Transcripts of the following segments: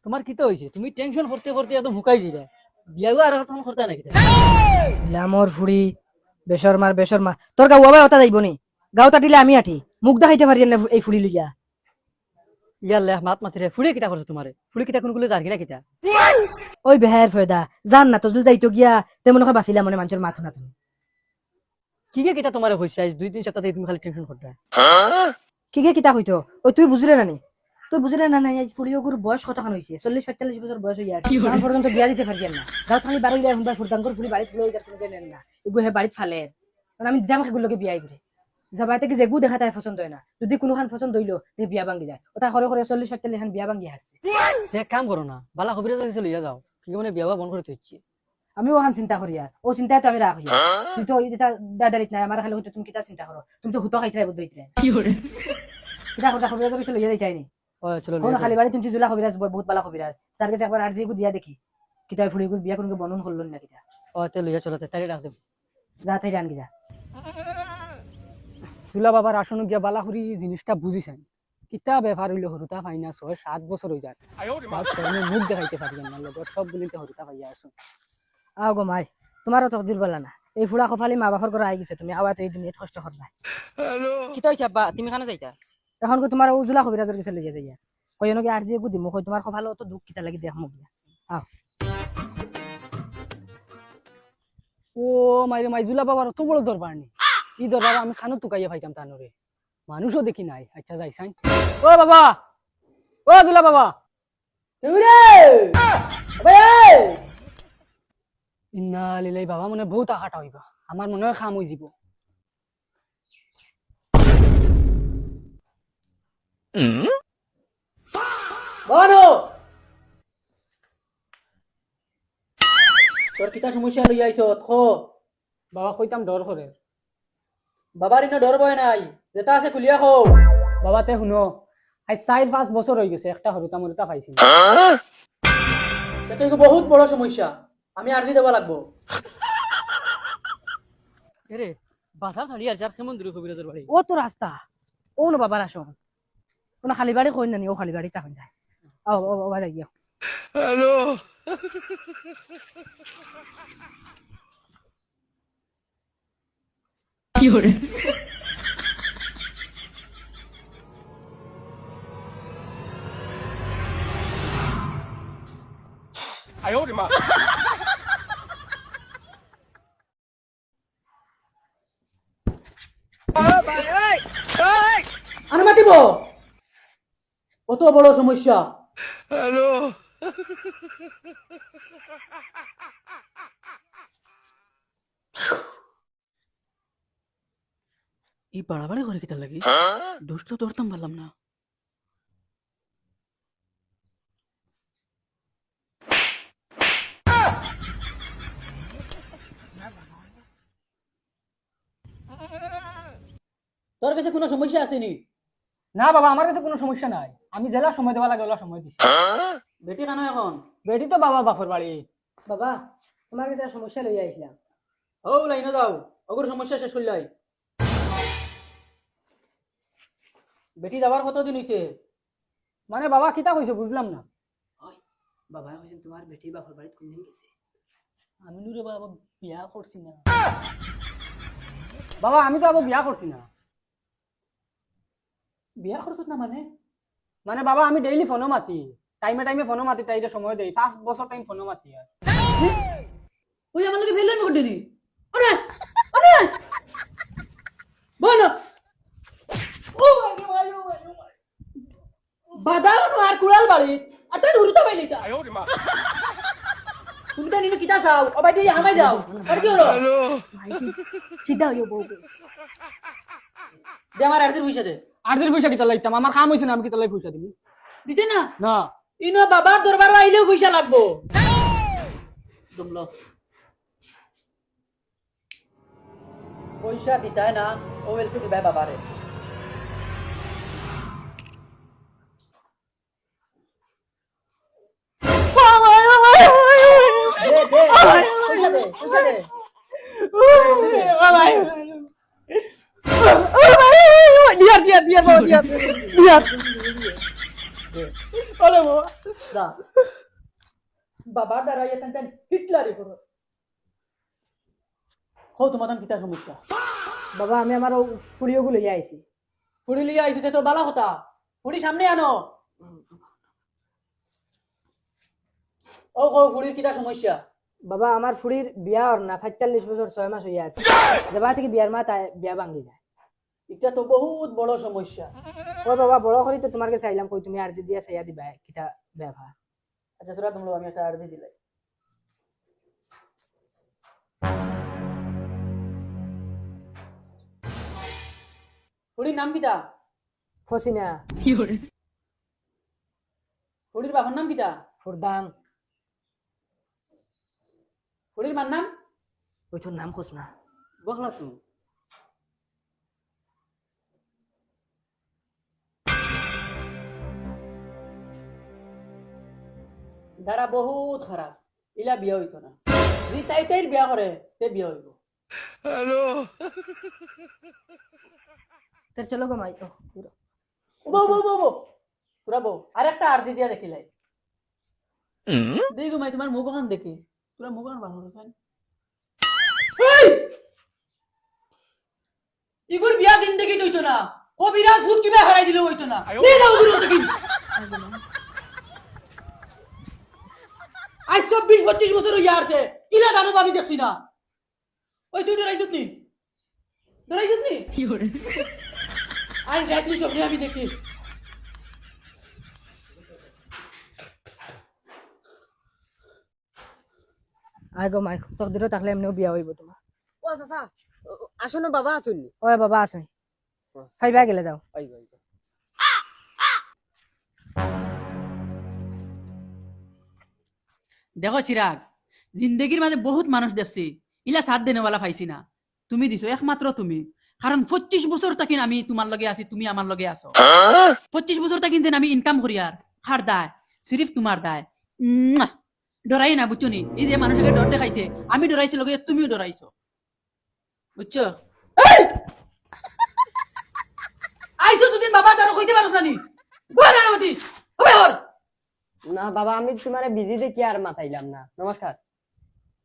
তোমার কি তো হইছে? তুমি টেনশন করতে করতে একদম হুকাই দিরা। বিয়াও আর তখন করতে নাকি? লামর ফুড়ি বেসরমা তোর গাঁও আবার ওটা যাইব নি গাঁও তাটিলে আমি আঠি মুখ দেখাইতে পারি না এই ফুড়ি লইয়া ইয়াল্লা মাত মাতিরে ফুড়ে কিটা করছে তোমারে? ফুড়ে কিটা কোনগুলো জার কিনা কিটা? ওই বেহের ফয়দা জান না তজুল যাইতো গিয়া তেমন হয় বাঁচিলা মনে মানুষের মাথো না তুমি কি কে কিটা তোমারে হইছে? আজ 2-3 সপ্তাহ থেকে তুমি খালি টেনশন করতে। কি কে কিতা হইতো ওই তুই বুঝলে না নি তুই বুঝলে না নাই আজ ফুড়িওগুর বয়স কতখান হইছে 40-45 বছর বয়স হইয়া এখন পর্যন্ত বিয়া দিতে পারি না গাঁও খালি বাড়ি গিয়ে হুন্ডা ফুরদাঙ্গর ফুড়ি বাড়িতে লই যার কোনো নেন না এগু হে বাড়িতে ফালে কারণ আমি জামা খাগুলোকে বিয়াই করে যাবাই থেকে যেগু দেখা তাই পছন্দ হয় না যদি কোনোখান পছন্দ হইলো তে বিয়া ভাঙ্গি যায় ওটা করে করে 40-45 খান বিয়া ভাঙ্গি হারছে এক কাম করো না, বালা খবরে কাছে লইয়া যাও। কি মানে বিয়া বন্ধ করে তুইছি। আমি ওখান চিন্তা করি আর ও চিন্তায় তো আমি রাখ হইয়া তুই তো এটা দাদারিত নাই আমার খালি হইতে তুমি কিতা চিন্তা করো তুমি তো হুতো খাইতে বুদ্ধ হইতে কি করে? কিতা কথা খবরে তো লইয়া যাইতাই নি ও চলো কোন খালি বাড়ি তুমি জুলা খবিরাজ বহুত বালা খবিরাজ তার কাছে একবার আরজি দিয়া দেখি কিতা ফুড়িগুর বিয়া কোনকে বনন করলো না কিতা ও তে লইয়া চলো তাই রাখ দেব। যা তাই রান কি যা চুলা বাবার আসন গিয়া বালাহুরি জিনিসটা বুঝিছেন। কিতা ব্যাপার হইলো হরুতা ফাইনা 6-7 বছর হই যায়। তার সামনে মুখ দেখাইতে পারি না লগর সব বলিতে হরুতা পাইয়া আসুন। আও গো মাই তোমারও তকদির বলা না এই ফুড়া কফালি মা বাবার করে আই গেছে তুমি আওয়া তো এই দুনিয়াত কষ্ট করবা কিতা হইছে আব্বা? তুমি খানা যাইতা? এখন কো তোমার উজলা খবিরাজের কাছে লইয়া যাইয়া কইনো কি আরজি গু দিমু কই তোমার কফালো তো দুঃখ কিতা লাগি দেখ মুখ আও ও মাইরে মাইজুলা বাবার অত বড় দরবার নি? ই দরবার আমি খানো টুকাইয়া পাইতাম তানরে। মানুষও দেখি নাই। আচ্ছা যাইছাই। ও বাবা, ও জুলা বাবা, ইন্না লিলাই বাবা মনে বহুত আঘাত হইবা। আমার মনে হয় খাম হই যাব। বানো তোর কিতা সমস্যা লইয়া আইছ খো বাবা কইতাম ডর করে। বাবার ইনো ডর বয় নাই যেটা আছে খুলিয়া খো বাবা তে শুনো, আজ 4-5 বছর হয়ে গেছে একটা হরুতা মরুতা পাইছি। এটা তো বহুত বড় সমস্যা আমি আরজি দেওয়া লাগবো রে বাধা ছাড়ি আর যার কেমন দূরে কবিরাজের বাড়ি। ও তো রাস্তা ও না বাবার আসো কোন খালি বাড়ি কই না নি ও খালি বাড়ি তখন যায় আও ও বাবা যাইয়া হ্যালো, কি হরে? আনে মাতিব কত বড় সমস্যা এই বাড়াবাড়ি করে কিতা লাগি? দোষ তো ধরতাম পারলাম না। তোর কাছে কোনো সমস্যা আসেনি? না বাবা, আমার কাছে কোনো সমস্যা নাই। আমি জেলা সময় দেওয়া লাগে ওলা সময় দিছি। বেটি কেন এখন? বেটি তো বাবা বাপর বাড়ি। বাবা তোমার কাছে সমস্যা লইয়া আইছিলাম ও লাইনে যাও অগর সমস্যা শেষ করলাই বেটি যাবার কতদিন হইছে? মানে বাবা কিতা কইছে বুঝলাম না। বাবা কইছেন তোমার বেটি বাপর বাড়িতে কোনদিন গেছে আমি নুরে বাবা বিয়া করছি না। বাবা আমি তো আবার বিয়া করছি না। বিয়া করছত না মানে? মানে বাবা আমি ডেইলি ফোনও মাতি, টাইমে টাইমে ফোনও মাতি, তাইরে সময় দেই। 5 বছর টাইম ফোনও মাতি আর ওই আমার লগে ফেলেন করতেনি আরে আরে বলো বাদাও নো আর কুড়াল বাড়ি আটা ঢুরুতা বাইলিতা তুমি তো নিনো কিতা চাও ও বাই দিয়ে হামাই দাও আর কি হলো সিধা হইও বউ দে আমার আরজির পয়সা দে। আর দিন পয়সা কিতা লাইতাম? আমার কাম হইছে না, আমি কিতা লাই পয়সা দিবি? দিতে না না ইনো বাবার দরবার আইলেও পয়সা লাগবো দমলো পয়সা দিতাই না ও এলপি দিবাই বাবারে দে দে পয়সা দে পয়সা দে দিয়ার বাবা দিয়ার। ওরে বাবা যা বাবার দ্বারা ইয়ে তেন হিটলারি করো হো তোমার কিতা সমস্যা বাবা আমি আমার ফুড়িওগুলো লইয়া আইছি ফুড়ি লিয়ে আইছো তো বালা কথা ফুড়ি সামনে আনো ও ফুড়ির কিতা সমস্যা বাবা আমার ফুড়ির বিয়া ওর না 45 বছর 6 মাস হইয়া আছে যেবা থেকে বিয়ার মা তাই বিয়া ভাঙি যায় এটা তো বহুত বড় সমস্যা ও বাবা বড় করি তো তোমার কাছে আইলাম কই তুমি আরজি দিয়া চাইয়া দিবা কিটা ব্যবহার আচ্ছা তোরা তোমরা আমি একটা আর্জি দিলাই ফুড়ির নাম কিতা ফসিনা ফুড়ির বাবার নাম কিতা ফুরদান ফুড়ির মার নাম ওই তোর নাম কোস না বখলা তুই ধারা বহুত খারাপ ইলা বিয়া হইতো না যদি তাইর বিয়া করে তে বিয়া হইব তোর চলো গো মাই বউ বউ বউ বউ তোরা বউ আর একটা আর্জি দিয়া দেখিলাই দেখো মাই তোমার মুখ ওখান দেখি তোরা মুখ ওখান বানানো চাই ইগুর বিয়া দিন দেখি হইতো না কবিরাজ ভূত কিবা হারাই দিলে হইতো না নে না উগুর দেখি আজ 24-25 বছর হইয়া আছে ইলা জানো আমি দেখছি না ওই তুই ডরাইছিস নি আজ রাত্রি স্বপ্নে আমি দেখি আয় গো মাই তোর দিনও থাকলে এমনিও বিয়া হইব তোমার ও চাচা আসুন বাবা আসুন ওই বাবা আসুন খাইবা গেলে যাও দেখো চিরাগ জিন্দগির মাঝে বহুত মানুষ দেখছি ইলা সাথ দেনেওয়ালা পাইছি না তুমি দিছো একমাত্র তুমি কারণ 25 বছর তাকিন আমি তোমার লগে আছি তুমি আমার লগে আছো 25 বছর তাকিন যেন আমি ইনকাম করি আর খার দায় সিরিফ তোমার দায় ডরাই না বুঝছো নি এই যে মানুষকে ডর দেখাইছে আমি ডরাইছি লগে তুমিও ডরাইছো বুঝছো আইছো দুদিন বাবা দ্বারা কইতে পারছ না নি বল আরতি হবে ওর না বাবা আমি তোমারে বিজি দেখি আর মাথাইলাম না নমস্কার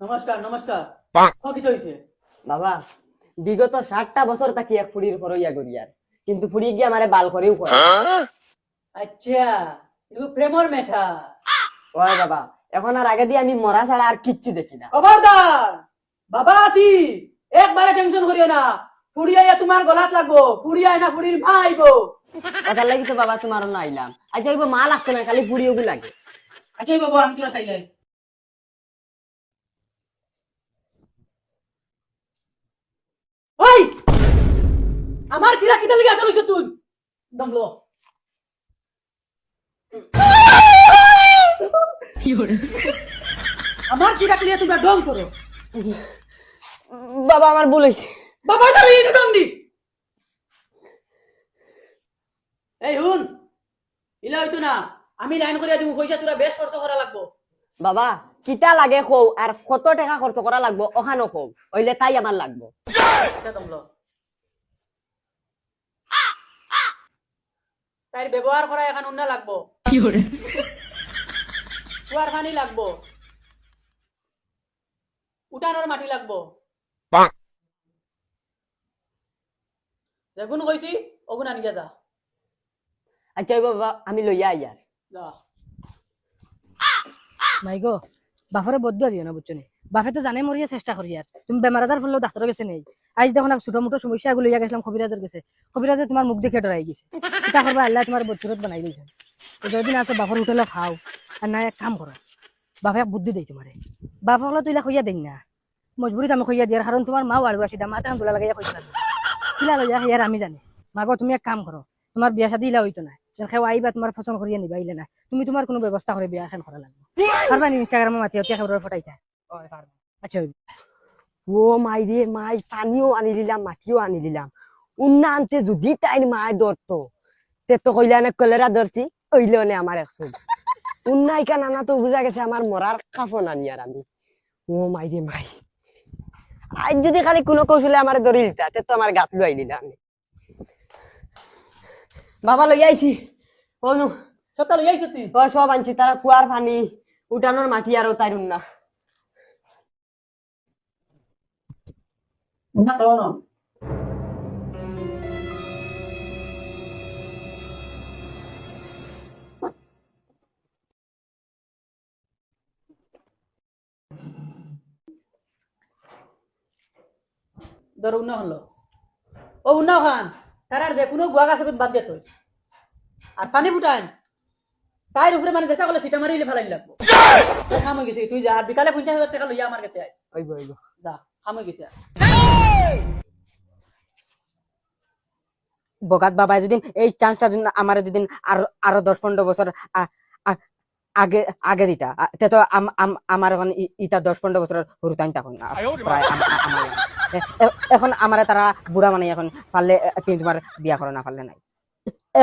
নমস্কার নমস্কার কি হইছে বাবা বিগত 60টা বছর তাকি এক ফুড়ির ফরইয়া করিয়ার কিন্তু ফুড়ি গিয়ে আমারে বাল করেও করে আচ্ছা এগো প্রেমর মেঠা ওই বাবা এখন আর আগে দিয়ে আমি মরা ছাড়া আর কিচ্ছু দেখি না খবরদার বাবা আছি একবারে টেনশন করিও না ফুড়িয়া তোমার গলাত লাগবো ফুড়িয়া না ফুড়ির মা আইবো কথা লাগি তো বাবা তোমার না আইলাম আচ্ছা ওই মা লাগতো না খালি ফুড়িওগু লাগে আচ্ছা বাবা আমি তোরা চাইলাই ওই আমার চিরা কিটা লাগি আতা লইছ তুই দমলো আমার চিরা ক্লিয়া তুমি ডং করো বাবা আমার ভুল হয়েছে বাবার দ্বারা এই ডং দি এই হুন ইলা হইতো না আমি লাইন করিয়া দিমু পয়সা তোরা বেশ খরচ করা লাগবো বাবা কিতা লাগে খৌ আর কত টাকা খরচ করা লাগবো ওখানো খৌ হইলে তাই আমার লাগবো আচ্ছা দমলো তাই ব্যবহার করা এখন উন্না লাগবো কুয়ার পানি লাগবো উঠানোর মাটি লাগবো যেগুন কইছি ওগুন আনিয়া যা আচ্ছা ওই বাবা আমি লইয়া আইয়ার যা মাই গো বাফরে বদ্ধ দিও না বুঝছো নি বাফে তো জানে মরিয়া চেষ্টা করি আর তুমি বেমার আজার ফেললেও ডাক্তার গেছে নেই আজ যখন ছোট মোটো সমস্যা এগুলো লইয়া গেছিলাম কবিরাজের গেছে কবিরাজে তোমার মুখ দেখে ডরাই গেছে এটা করবা আল্লাহ তোমার বছরত বানাই দিয়েছে তো যদিন আসো বাফর হোটেলে খাও আর না এক কাম করো বাফে বুদ্ধি দেই তোমারে বাফ হলে তুইলা খইয়া দেই না মজবুরিত আমি খইয়া দিয়ার কারণ তোমার মাও আড়ু আসি মাথা দোলা লাগাইয়া খইয়া কিলা লইয়া ইয়ার আমি জানি মাগো তুমি এক কাম করো তোমার বিয়া শাদী ইলা হইতো না খেও আইবা তোমার পছন্দ করিয়া নিবা ইলে না তুমি তোমার কোনো ব্যবস্থা করে বিয়া এখন করা লাগবে পারবা নি ইনস্টাগ্রামে মাতি হতিয়া খবর ফটাইতা আচ্ছা ও মাই রে মাই পানিও আনি দিলাম মাটিও আনি দিলাম উন্না আনতে যদি তাই মায় ধরতো তে তো কইলা না কলেরা ধরছি ওইলে নে আমার একশো উন্নাই কান আনা তো বুঝা গেছে আমার মরার কাফন আনি আর আমি ও মাই রে মাই আজ যদি খালি কোনো কৌশলে আমার ধরে দিতা তে তো আমার গাত লই নিলাম বাবা লই আইছি অনু সবটা লই আইছ তুই ও সব আনছি তারা কুয়ার পানি উঠানোর মাটি আর তাইরুন না না তো না ধর উন্না হলো ও উন্না খান তারার যে কোনো গুয়া গাছ বাদ দিয়ে তুই আর পানি ফুটান তাইর উপরে মানে যেসা বলে সেটা মারিলে ফেলাই লাগবো খাম হয়ে গেছে তুই যা আর বিকালে 50,000 টাকা লইয়া আমার কাছে আইস ওইব ওইব যা খাম হয়ে গেছে বগাত বাবাই যদি এই চান্সটা যদি আমার যদি আরো 10-15 বছর আগে আগে দিতা তে তো আমার এখন ইটা 10-15 বছর হরুতাইন তখন প্রায় এখন আমার তারা বুড়া মানে এখন পারলে তোমার বিয়া করে না পারলে নাই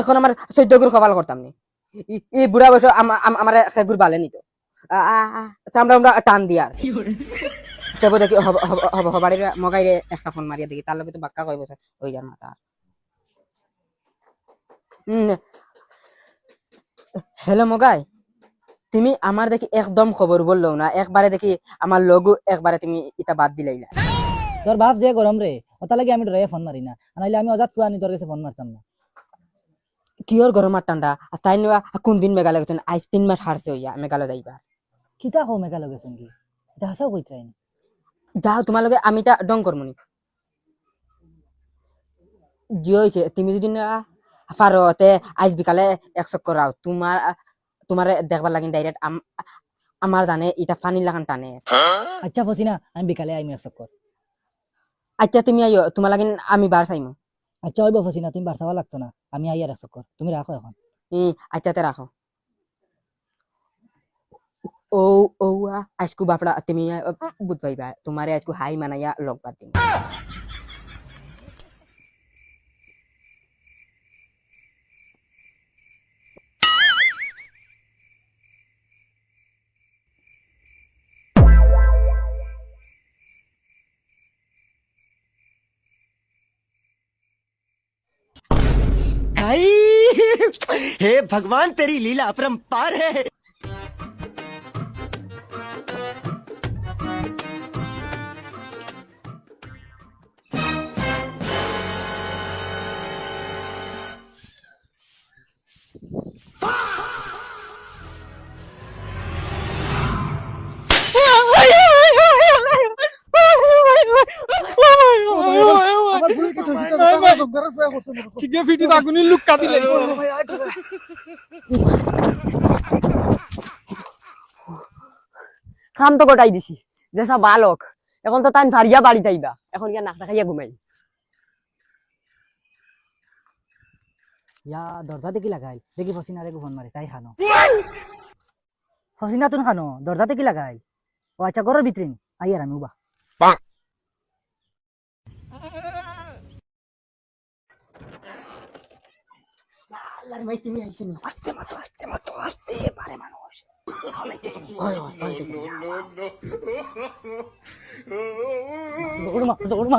এখন আমার 14 গুর কপাল করতাম নি এই বুড়া বয়স আমার সেগুর বালে নিত আমরা টান দিয়া আর তবে দেখি হবাড়ির মগাইরে একটা ফোন মারিয়া দেখি তার লগে তো বাক্কা কয় বছর ওই যার মাথা হ্যালো মগাই তুমি আমার দেখি একদম খবর বললো না একবারে দেখি আমার লগু একবারে তুমি ইটা বাদ দিলাইলা তোর বাপ যে গরম রে ওটা লাগে আমি ডরাইয়া ফোন মারি না নাইলে আমি অজাত ফুয়ানি তোর কাছে ফোন মারতাম না কিয়র গরম আর ঠান্ডা আর তাই নিবা কোন দিন মেঘালয় গেছেন আজ 3 মাস হারছে হইয়া মেঘালয় যাইবা কিতা কও মেঘালয় গেছেন কি এটা হাসাও কইতাই না যাও তোমার লগে আমি তা ডং করমনি জি হইছে তুমি যদি না পারো তে আজ বিকালে 1 চক্কর রাও তোমার দেখবার লাগিন ডাইরেক্ট আমার জানে ইটা ফানি লাগান টানে আচ্ছা ফসিনা আমি বিকালে আইমি এক চক্কর আচ্ছা তুমি আইও তোমার লাগিন আমি বার চাইমু আচ্ছা হইব ফসিনা তুমি বারসাবা লাগতো না আমি আই আর এক চক্কর তুমি রাখো এখন আচ্ছা তে রাখো ও ও আজকু বাপড়া তুমি বুঝবাইবা তোমারে আজকু হাই মানাইয়া লগ বাদ দিম हे भगवान तेरी लीला अपरंपार है খাম তো গোটাই দিছি যেসা বালক এখন তো তাই ভারিয়া বাড়ি যাইবা এখন গিয়া নাকটা খাইয়া ঘুমাই ইয়া দরজা দেখি লাগাই দেখি ফসিনা রে ফোন মারি তাই খানো ফসিনা তুমি খানো দরজা দেখি লাগাই ও আচ্ছা ঘরের ভিতরে নি আই আর আমি উবা আল্লাহর ভাই তুমি আইছো না আস্তে মাতো আস্তে পারে মানুষ দৌড় মা